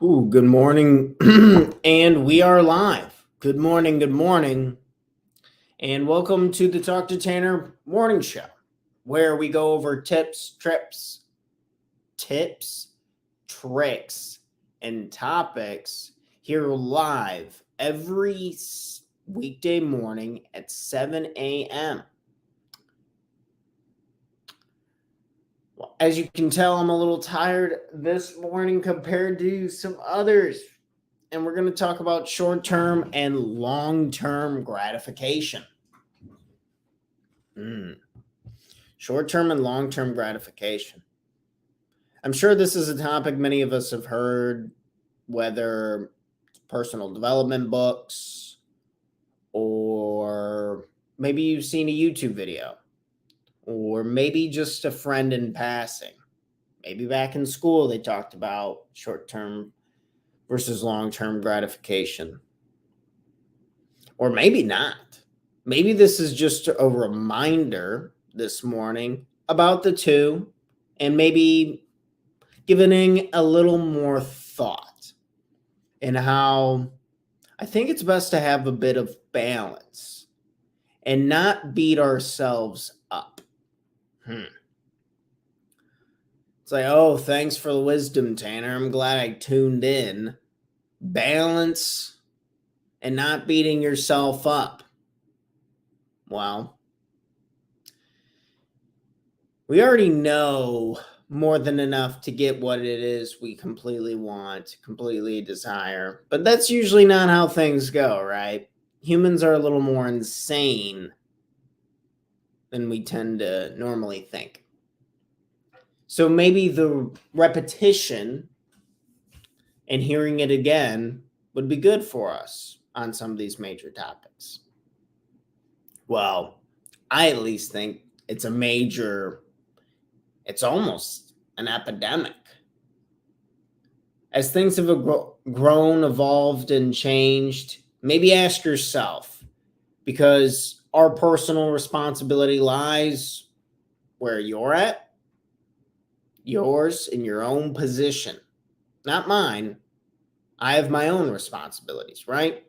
Ooh, good morning. And we are live. Good morning, and welcome to the Talk to Tanner morning show, where we go over tips, tricks, and topics here live every weekday morning at 7 a.m. As you can tell, I'm a little tired this morning compared to some others. And we're going to talk about short-term and long-term gratification. Short-term and long-term gratification. I'm sure this is a topic many of us have heard, whether personal development books or maybe you've seen a YouTube video or maybe just a friend in passing. Maybe back in school they talked about short-term versus long-term gratification. Or maybe not. Maybe this is just a reminder this morning about the two and maybe giving a little more thought in how I think it's best to have a bit of balance and not beat ourselves up. It's like, oh, thanks for the wisdom, Tanner. I'm glad I tuned in. Balance and not beating yourself up. Well, we already know more than enough to get what it is we completely want, completely desire. But that's usually not how things go, right? Humans are a little more insane than we tend to normally think. So maybe the repetition and hearing it again would be good for us on some of these major topics. Well, I at least think it's almost an epidemic. As things have grown, evolved, and changed, maybe ask yourself, because our personal responsibility lies where you're at, yours in your own position, not mine. I have my own responsibilities, right?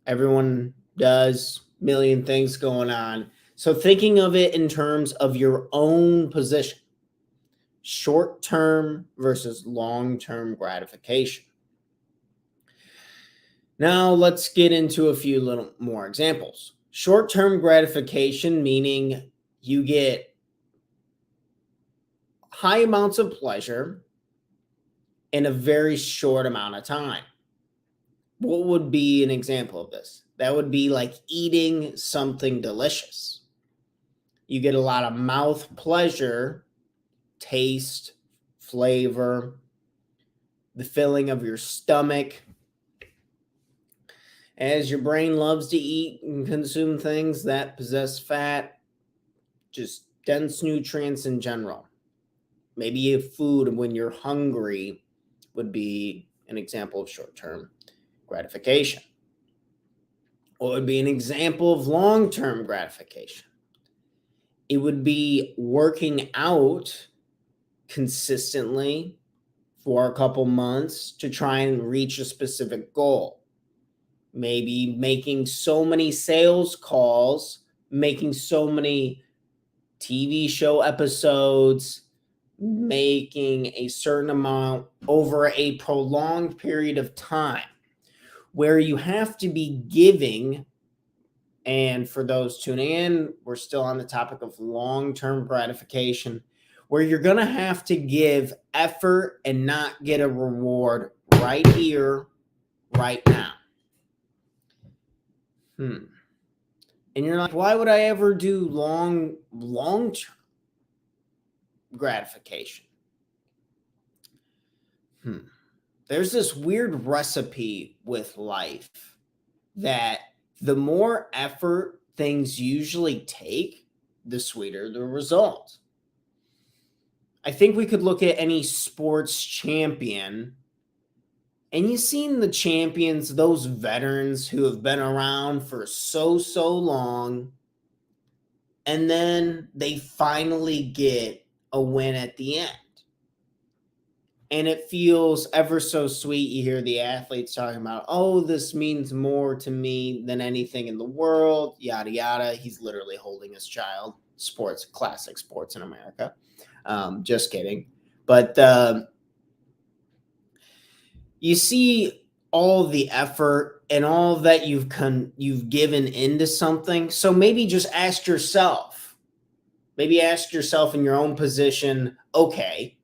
Everyone does, million things going on. So thinking of it in terms of your own position, short-term versus long-term gratification. Now let's get into a few little more examples. Short-term gratification, meaning you get high amounts of pleasure in a very short amount of time. What would be an example of this? That would be like eating something delicious. You get a lot of mouth pleasure, taste, flavor, the filling of your stomach. As your brain loves to eat and consume things that possess fat, just dense nutrients in general. Maybe food when you're hungry would be an example of short-term gratification. What would be an example of long-term gratification? It would be working out consistently for a couple months to try and reach a specific goal. Maybe making so many sales calls, making so many TV show episodes, making a certain amount over a prolonged period of time where you have to be giving. And for those tuning in, we're still on the topic of long-term gratification, where you're going to have to give effort and not get a reward right here, right now. And you're like, why would I ever do long-term gratification? There's this weird recipe with life that the more effort things usually take, the sweeter the result. I think we could look at any sports champion, and you've seen the champions, those veterans who have been around for so long, and then they finally get a win at the end. And it feels ever so sweet. You hear the athletes talking about, oh, this means more to me than anything in the world, yada, yada. He's literally holding his child. Sports, classic sports in America. Just kidding. But you see all the effort and all that you've given into something. So maybe just ask yourself, in your own position, okay,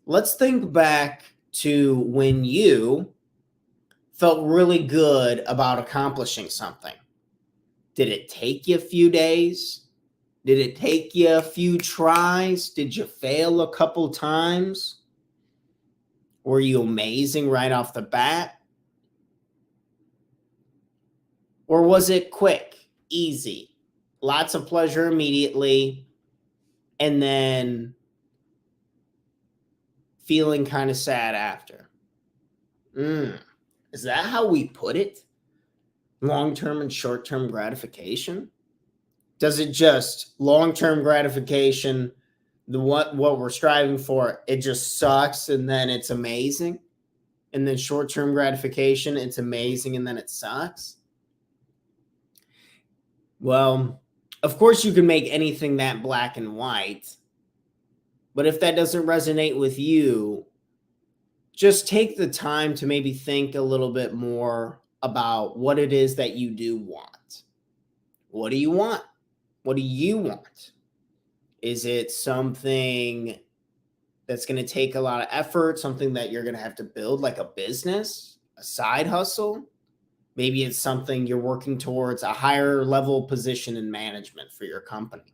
let's think back to when you felt really good about accomplishing something. Did it take you a few days? Did it take you a few tries? Did you fail a couple times? Were you amazing right off the bat? Or was it quick, easy, lots of pleasure immediately, and then feeling kind of sad after? Is that how we put it? Long-term and short-term gratification? Does it just long-term gratification, what we're striving for, it just sucks and then it's amazing? And then short-term gratification, it's amazing and then it sucks? Well, of course you can make anything that black and white, but if that doesn't resonate with you, just take the time to maybe think a little bit more about what it is that you do want. What do you want? What do you want? Is it something that's going to take a lot of effort, something that you're going to have to build like a business, a side hustle? Maybe it's something you're working towards a higher level position in management for your company.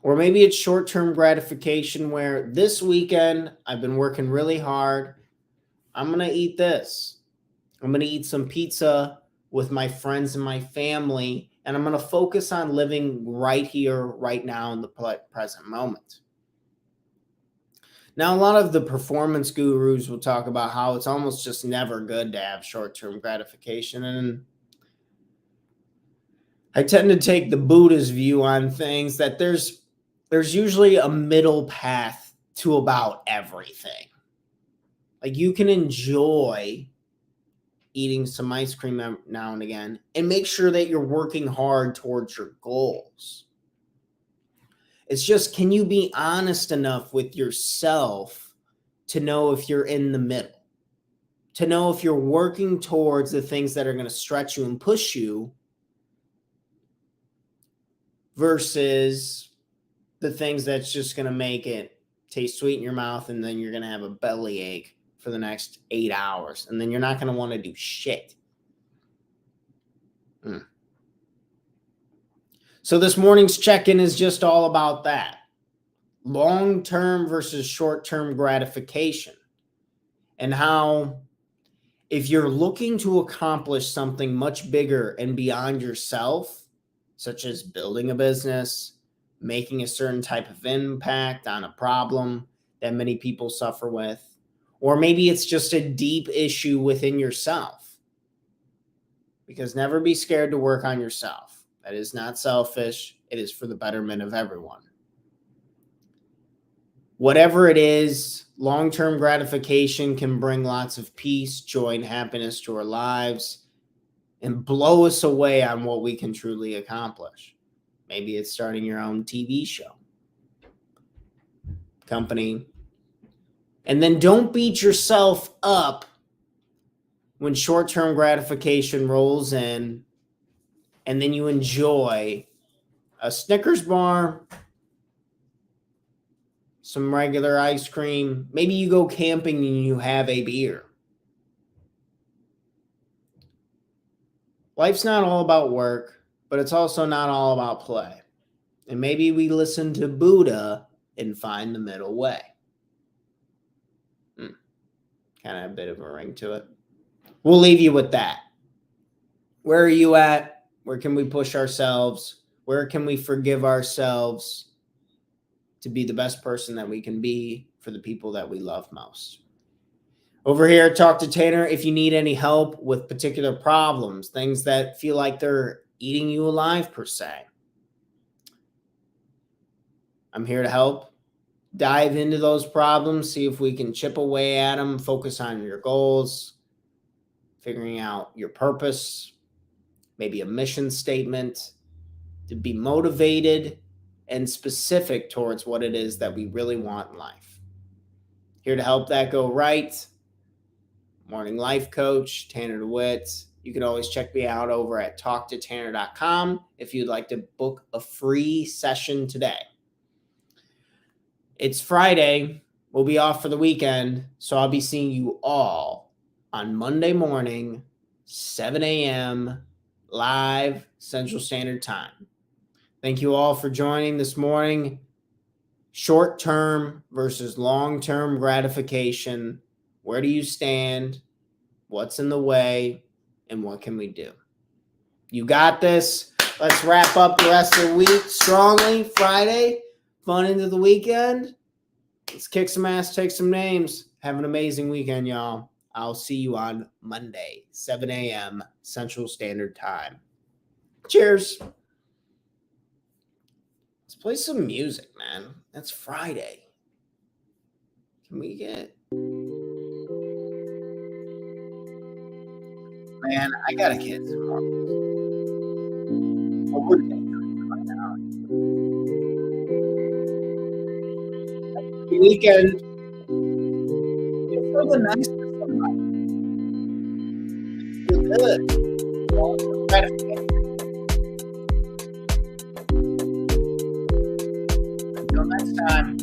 Or maybe it's short-term gratification where this weekend I've been working really hard. I'm going to eat this. I'm going to eat some pizza with my friends and my family, and I'm going to focus on living right here, right now in the present moment. Now, a lot of the performance gurus will talk about how it's almost just never good to have short-term gratification. And I tend to take the Buddha's view on things, that there's usually a middle path to about everything. Like, you can enjoy eating some ice cream now and again and make sure that you're working hard towards your goals. It's just, can you be honest enough with yourself to know if you're in the middle, to know if you're working towards the things that are going to stretch you and push you versus the things that's just going to make it taste sweet in your mouth, and then you're going to have a bellyache for the next 8 hours, and then you're not going to want to do shit. So this morning's check-in is just all about that. Long-term versus short-term gratification. And how, if you're looking to accomplish something much bigger and beyond yourself, such as building a business, making a certain type of impact on a problem that many people suffer with, or maybe it's just a deep issue within yourself. Because never be scared to work on yourself. That is not selfish. It is for the betterment of everyone. Whatever it is, long-term gratification can bring lots of peace, joy, and happiness to our lives and blow us away on what we can truly accomplish. Maybe it's starting your own TV show, company. And then don't beat yourself up when short-term gratification rolls in, and then you enjoy a Snickers bar, some regular ice cream. Maybe you go camping and you have a beer. Life's not all about work, but it's also not all about play. And maybe we listen to Buddha and find the middle way. Kind of a bit of a ring to it. We'll leave you with that. Where are you at? Where can we push ourselves? Where can we forgive ourselves to be the best person that we can be for the people that we love most? Over here, Talk to Tanner. If you need any help with particular problems, things that feel like they're eating you alive per se, I'm here to help. Dive into those problems, see if we can chip away at them, focus on your goals, figuring out your purpose, maybe a mission statement, to be motivated and specific towards what it is that we really want in life. Here to help that go right. Morning Life Coach, Tanner DeWitt. You can always check me out over at talktotanner.com if you'd like to book a free session today. It's Friday. We'll be off for the weekend, so I'll be seeing you all on Monday morning, 7 a.m. live Central Standard Time. Thank you all for joining this morning. Short-term versus long-term gratification. Where do you stand? What's in the way? And what can we do? You got this. Let's wrap up the rest of the week strongly. Friday, fun into the weekend. Let's kick some ass, take some names. Have an amazing weekend, y'all. I'll see you on Monday, 7 a.m. Central Standard Time. Cheers. Let's play some music, man. That's Friday. Can we get... Man, I gotta get some more. What would they do right now? Happy weekend. Feel the nice for somebody. Feel good. Until next time.